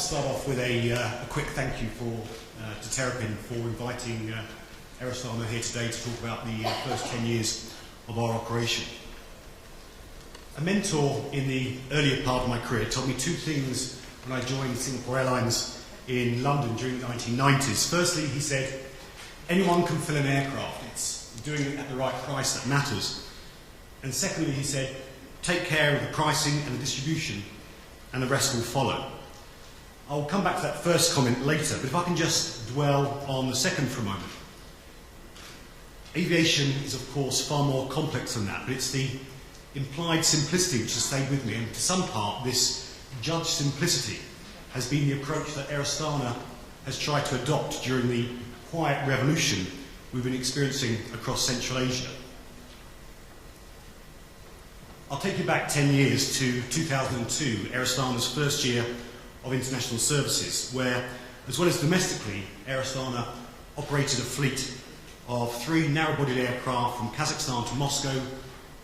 start off with a quick thank you to Terrapin for inviting Astana here today to talk about the first 10 years of our operation. A mentor in the earlier part of my career told me two things when I joined Singapore Airlines in London during the 1990s. Firstly, he said, anyone can fill an aircraft, it's doing it at the right price that matters. And secondly, he said, take care of the pricing and the distribution, and the rest will follow. I'll come back to that first comment later, but if I can just dwell on the second for a moment. Aviation is, of course, far more complex than that, but it's the implied simplicity which has stayed with me, and to some part, this judged simplicity has been the approach that Astana has tried to adopt during the quiet revolution we've been experiencing across Central Asia. I'll take you back 10 years to 2002, Astana's first year of international services, where, as well as domestically, Astana operated a fleet of 3 narrow-bodied aircraft from Kazakhstan to Moscow,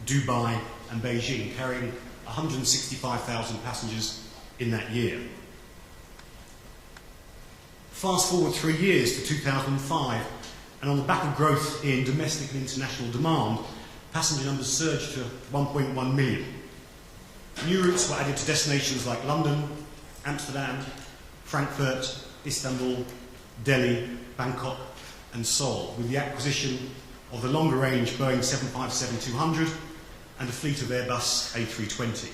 Dubai and Beijing, carrying 165,000 passengers in that year. Fast forward 3 years to 2005, and on the back of growth in domestic and international demand, passenger numbers surged to 1.1 million. New routes were added to destinations like London, Amsterdam, Frankfurt, Istanbul, Delhi, Bangkok and Seoul, with the acquisition of the longer-range Boeing 757-200 and a fleet of Airbus A320.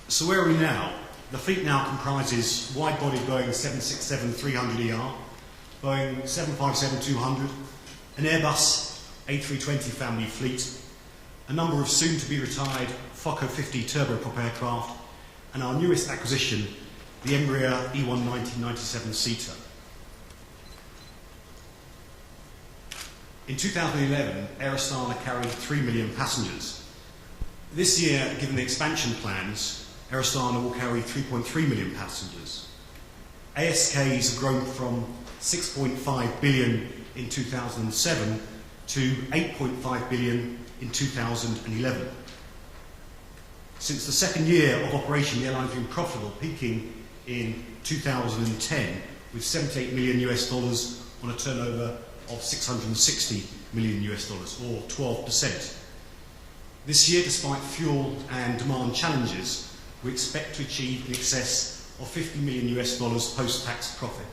So where are we now? The fleet now comprises wide-body Boeing 767-300ER, Boeing 757-200, an Airbus A320 family fleet, a number of soon-to-be-retired Fokker 50 turboprop aircraft, and our newest acquisition, the Embraer E190-97-seater. In 2011, Astana carried 3 million passengers. This year, given the expansion plans, Astana will carry 3.3 million passengers. ASKs have grown from 6.5 billion in 2007 to 8.5 billion in 2011. Since the second year of operation, the airline has been profitable, peaking in 2010 with $78 million on a turnover of $660 million, or 12%. This year, despite fuel and demand challenges, we expect to achieve in excess of $50 million post-tax profit.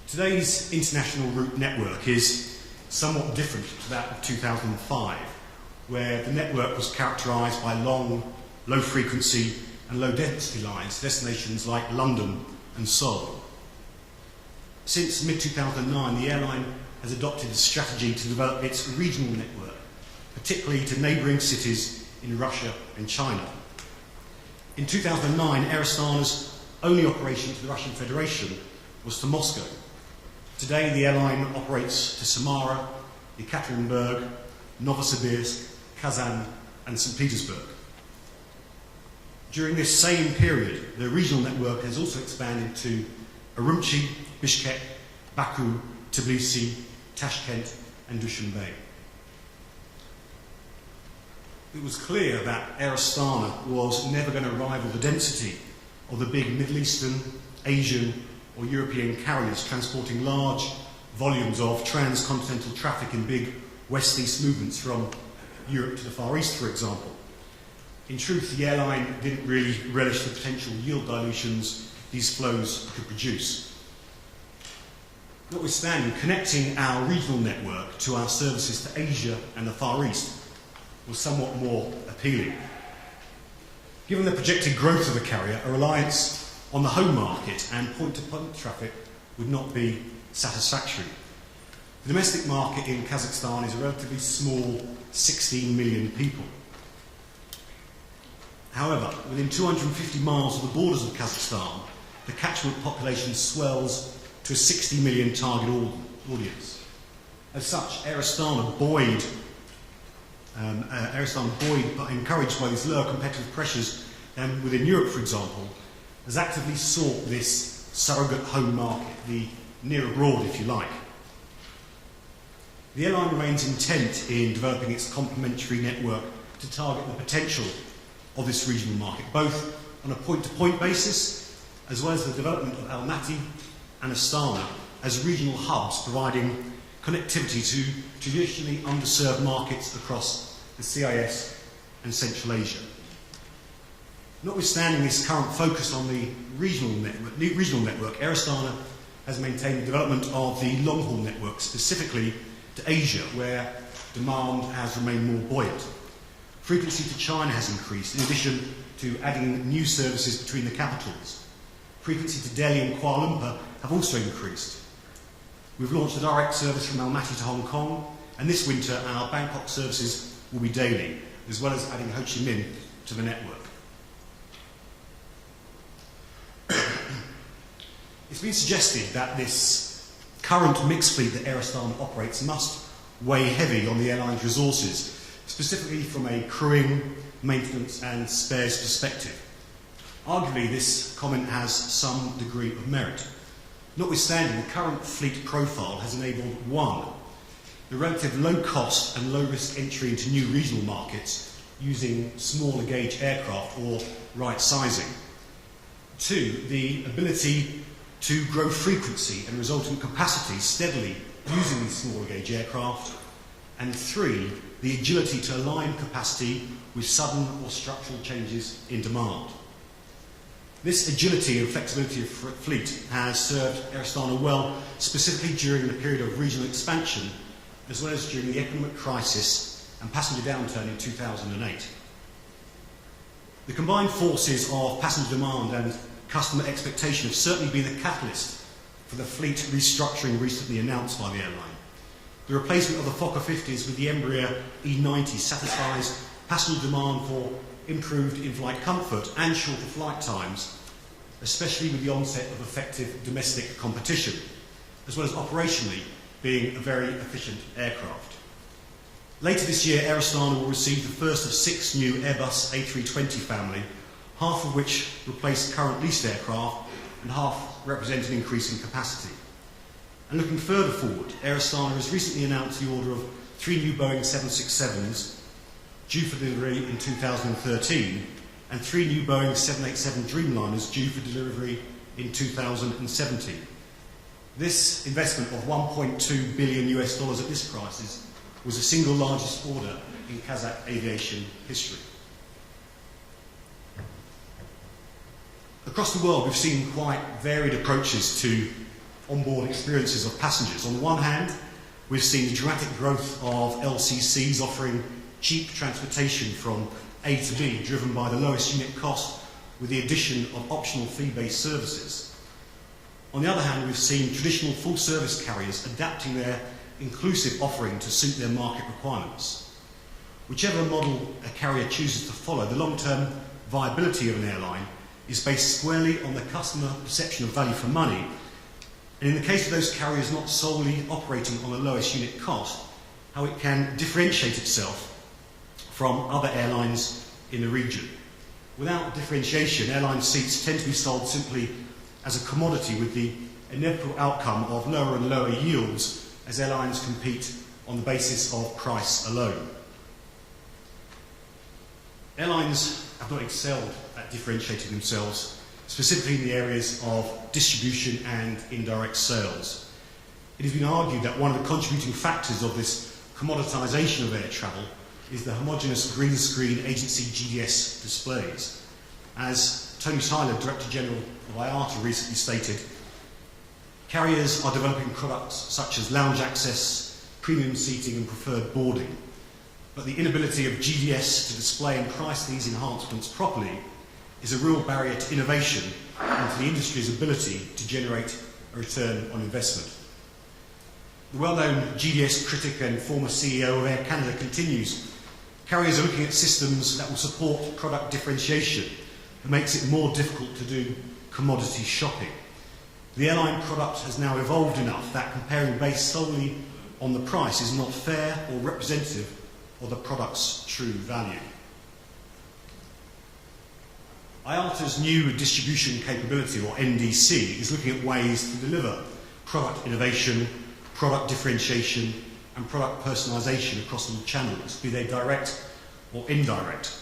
Today's international route network is somewhat different to that of 2005, where the network was characterised by long, low-frequency and low-density lines to destinations like London and Seoul. Since mid-2009, the airline has adopted a strategy to develop its regional network, particularly to neighbouring cities in Russia and China. In 2009, Astana's only operation to the Russian Federation was to Moscow. Today, the airline operates to Samara, Ekaterinburg, Novosibirsk, Kazan and St. Petersburg. During this same period, the regional network has also expanded to Urumqi, Bishkek, Baku, Tbilisi, Tashkent and Dushanbe. It was clear that Astana was never going to rival the density of the big Middle Eastern, Asian or European carriers transporting large volumes of transcontinental traffic in big west-east movements from Europe to the Far East, for example. In truth, the airline didn't really relish the potential yield dilutions these flows could produce. Notwithstanding, connecting our regional network to our services to Asia and the Far East was somewhat more appealing. Given the projected growth of the carrier, a reliance on the home market and point-to-point traffic would not be satisfactory. The domestic market in Kazakhstan is a relatively small 16 million people. However, within 250 miles of the borders of Kazakhstan, the catchment population swells to a 60 million target audience. As such, Astana, buoyed, but encouraged by these lower competitive pressures than within Europe, for example, has actively sought this surrogate home market, the near abroad, if you like. The airline remains intent in developing its complementary network to target the potential of this regional market, both on a point-to-point basis, as well as the development of Almaty and Astana as regional hubs providing connectivity to traditionally underserved markets across the CIS and Central Asia. Notwithstanding this current focus on the regional network, Air Astana has maintained the development of the long-haul network, specifically to Asia, where demand has remained more buoyant. Frequency to China has increased, in addition to adding new services between the capitals. Frequency to Delhi and Kuala Lumpur have also increased. We've launched a direct service from Almaty to Hong Kong, and this winter our Bangkok services will be daily, as well as adding Ho Chi Minh to the network. It's been suggested that this current mixed fleet that Air Astana operates must weigh heavy on the airline's resources, specifically from a crewing, maintenance and spares perspective. Arguably, this comment has some degree of merit. Notwithstanding, the current fleet profile has enabled, one, the relative low cost and low risk entry into new regional markets using smaller gauge aircraft or right sizing. Two, the ability to grow frequency and resultant capacity steadily using these smaller gauge aircraft. And three, the agility to align capacity with sudden or structural changes in demand. This agility and flexibility of fleet has served Air Astana well, specifically during the period of regional expansion, as well as during the economic crisis and passenger downturn in 2008. The combined forces of passenger demand and customer expectation have certainly been a catalyst for the fleet restructuring recently announced by the airline. The replacement of the Fokker 50s with the Embraer E90 satisfies passenger demand for improved in-flight comfort and shorter flight times, especially with the onset of effective domestic competition, as well as operationally being a very efficient aircraft. Later this year, Air Astana will receive the first of 6 new Airbus A320 family, half of which replace current leased aircraft and half represent an increase in capacity. And looking further forward, Air Astana has recently announced the order of 3 new Boeing 767s due for delivery in 2013 and 3 new Boeing 787 Dreamliners due for delivery in 2017. This investment of $1.2 billion at this price was the single largest order in Kazakh aviation history. Across the world, we've seen quite varied approaches to onboard experiences of passengers. On the one hand, we've seen the dramatic growth of LCCs offering cheap transportation from A to B, driven by the lowest unit cost with the addition of optional fee-based services. On the other hand, we've seen traditional full-service carriers adapting their inclusive offering to suit their market requirements. Whichever model a carrier chooses to follow, the long-term viability of an airline is based squarely on the customer perception of value for money, and in the case of those carriers not solely operating on the lowest unit cost, how it can differentiate itself from other airlines in the region. Without differentiation, airline seats tend to be sold simply as a commodity, with the inevitable outcome of lower and lower yields as airlines compete on the basis of price alone. Airlines have not excelled at differentiating themselves, specifically in the areas of distribution and indirect sales. It has been argued that one of the contributing factors of this commoditisation of air travel is the homogeneous green screen agency GDS displays. As Tony Tyler, Director General of IATA, recently stated, carriers are developing products such as lounge access, premium seating and preferred boarding, but the inability of GDS to display and price these enhancements properly is a real barrier to innovation and to the industry's ability to generate a return on investment. The well-known GDS critic and former CEO of Air Canada continues, carriers are looking at systems that will support product differentiation and makes it more difficult to do commodity shopping. The airline product has now evolved enough that comparing based solely on the price is not fair or representative of the product's true value. IATA's new distribution capability, or NDC, is looking at ways to deliver product innovation, product differentiation and product personalisation across all channels, be they direct or indirect.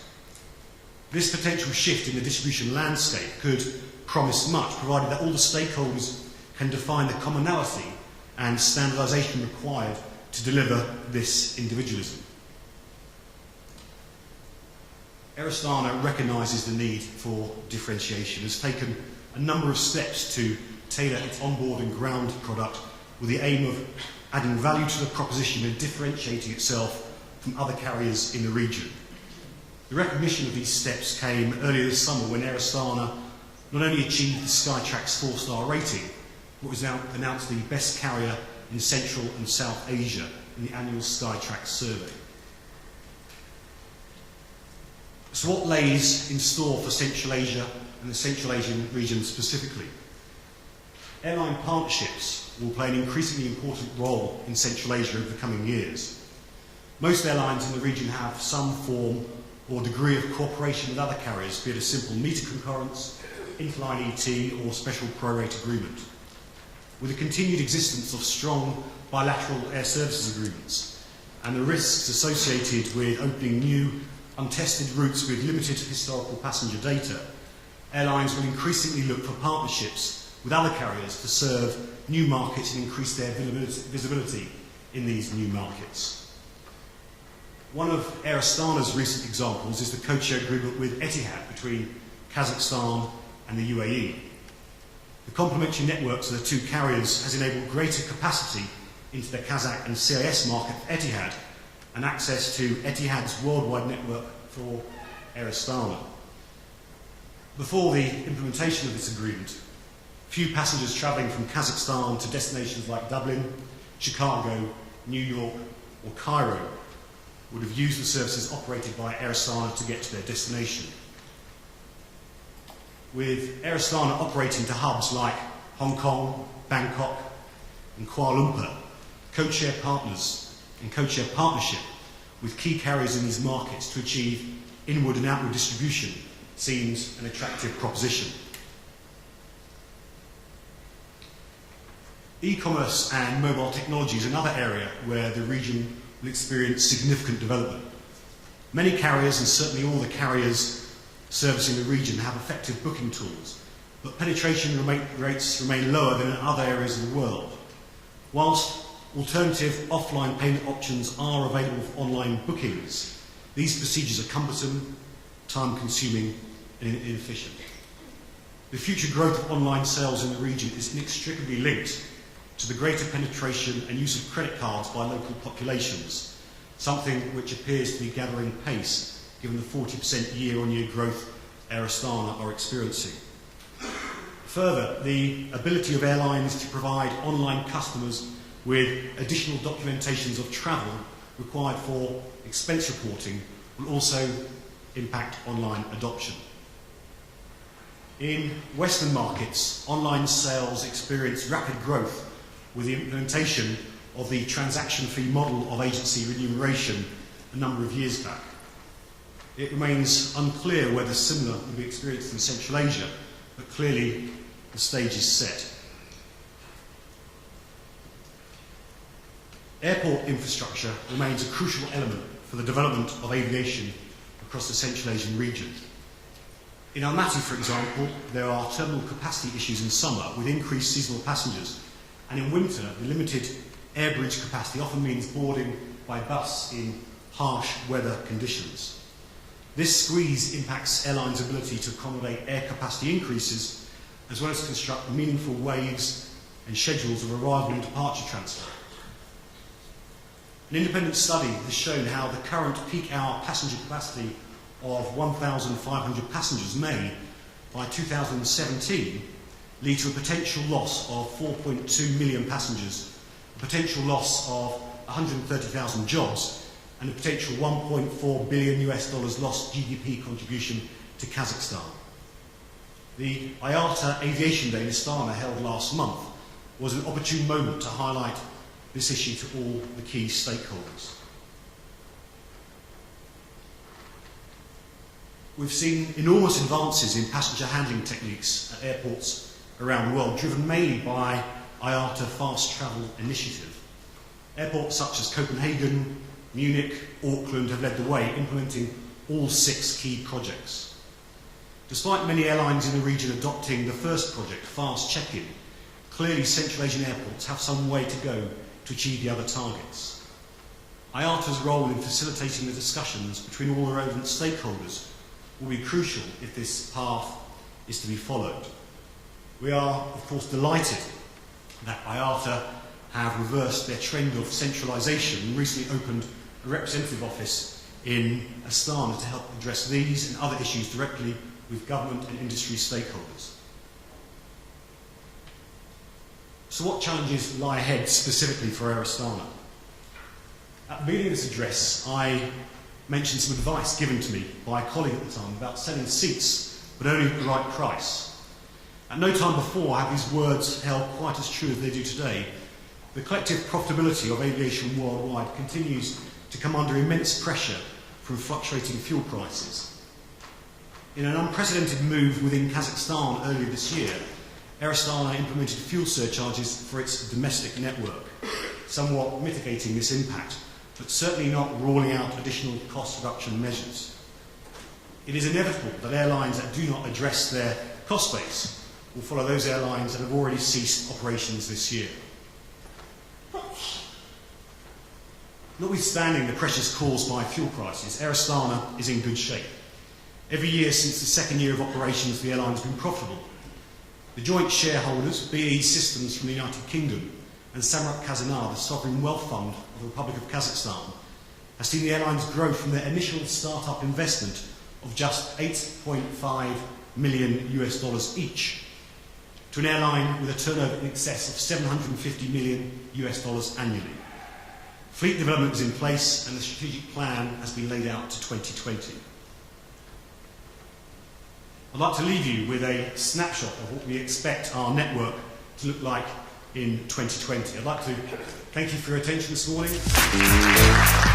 This potential shift in the distribution landscape could promise much, provided that all the stakeholders can define the commonality and standardisation required to deliver this individualism. Air Astana recognises the need for differentiation, has taken a number of steps to tailor its onboard and ground product with the aim of adding value to the proposition and differentiating itself from other carriers in the region. The recognition of these steps came earlier this summer when Air Astana not only achieved the Skytrax 4-star rating, but was announced the best carrier in Central and South Asia in the annual Skytrax survey. So what lays in store for Central Asia and the Central Asian region specifically? Airline partnerships will play an increasingly important role in Central Asia over the coming years. Most airlines in the region have some form or degree of cooperation with other carriers, be it a simple meter concurrence, interline ET or special pro-rate agreement. With the continued existence of strong bilateral air services agreements and the risks associated with opening new untested routes with limited historical passenger data, airlines will increasingly look for partnerships with other carriers to serve new markets and increase their visibility in these new markets. One of Air Astana's recent examples is the codeshare agreement with Etihad between Kazakhstan and the UAE. The complementary networks of the two carriers has enabled greater capacity into the Kazakh and CIS market for Etihad and access to Etihad's worldwide network for Air Astana. Before the implementation of this agreement, few passengers travelling from Kazakhstan to destinations like Dublin, Chicago, New York or Cairo would have used the services operated by Air Astana to get to their destination. With Air Astana operating to hubs like Hong Kong, Bangkok and Kuala Lumpur, codeshare partners and codeshare partnership with key carriers in these markets to achieve inward and outward distribution seems an attractive proposition. E-commerce and mobile technology is another area where the region will experience significant development. Many carriers, and certainly all the carriers servicing the region, have effective booking tools, but penetration rates remain lower than in other areas of the world. Whilst alternative offline payment options are available for online bookings, these procedures are cumbersome, time-consuming and inefficient. The future growth of online sales in the region is inextricably linked to the greater penetration and use of credit cards by local populations, something which appears to be gathering pace given the 40% year-on-year growth Air Astana are experiencing. Further, the ability of airlines to provide online customers with additional documentations of travel required for expense reporting will also impact online adoption. In Western markets, online sales experienced rapid growth with the implementation of the transaction fee model of agency remuneration a number of years back. It remains unclear whether similar will be experienced in Central Asia, but clearly the stage is set. Airport infrastructure remains a crucial element for the development of aviation across the Central Asian region. In Almaty, for example, there are terminal capacity issues in summer with increased seasonal passengers, and in winter, the limited air bridge capacity often means boarding by bus in harsh weather conditions. This squeeze impacts airlines' ability to accommodate air capacity increases, as well as construct meaningful waves and schedules of arrival and departure transfer. An independent study has shown how the current peak hour passenger capacity of 1,500 passengers may, by 2017, lead to a potential loss of 4.2 million passengers, a potential loss of 130,000 jobs, and a potential $1.4 billion lost GDP contribution to Kazakhstan. The IATA Aviation Day in Astana held last month was an opportune moment to highlight this issue to all the key stakeholders. We've seen enormous advances in passenger handling techniques at airports around the world, driven mainly by IATA Fast Travel Initiative. Airports such as Copenhagen, Munich, Auckland have led the way, implementing all 6 key projects. Despite many airlines in the region adopting the first project, fast check-in, clearly Central Asian airports have some way to go to achieve the other targets. IATA's role in facilitating the discussions between all the relevant stakeholders will be crucial if this path is to be followed. We are, of course, delighted that IATA have reversed their trend of centralisation and recently opened a representative office in Astana to help address these and other issues directly with government and industry stakeholders. So what challenges lie ahead specifically for Air Astana? At the beginning of this address, I mentioned some advice given to me by a colleague at the time about selling seats, but only at the right price. At no time before have these words held quite as true as they do today. The collective profitability of aviation worldwide continues to come under immense pressure from fluctuating fuel prices. In an unprecedented move within Kazakhstan earlier this year, Air Astana implemented fuel surcharges for its domestic network, somewhat mitigating this impact, but certainly not ruling out additional cost reduction measures. It is inevitable that airlines that do not address their cost base will follow those airlines that have already ceased operations this year. Notwithstanding the pressures caused by fuel prices, Air Astana is in good shape. Every year since the second year of operations, the airline has been profitable. The joint shareholders, BAE Systems from the United Kingdom and Samrat Kazana, the sovereign wealth fund of the Republic of Kazakhstan, has seen the airlines grow from their initial start-up investment of just $8.5 million each to an airline with a turnover in excess of $750 million annually. Fleet development is in place and the strategic plan has been laid out to 2020. I'd like to leave you with a snapshot of what we expect our network to look like in 2020. I'd like to thank you for your attention this morning.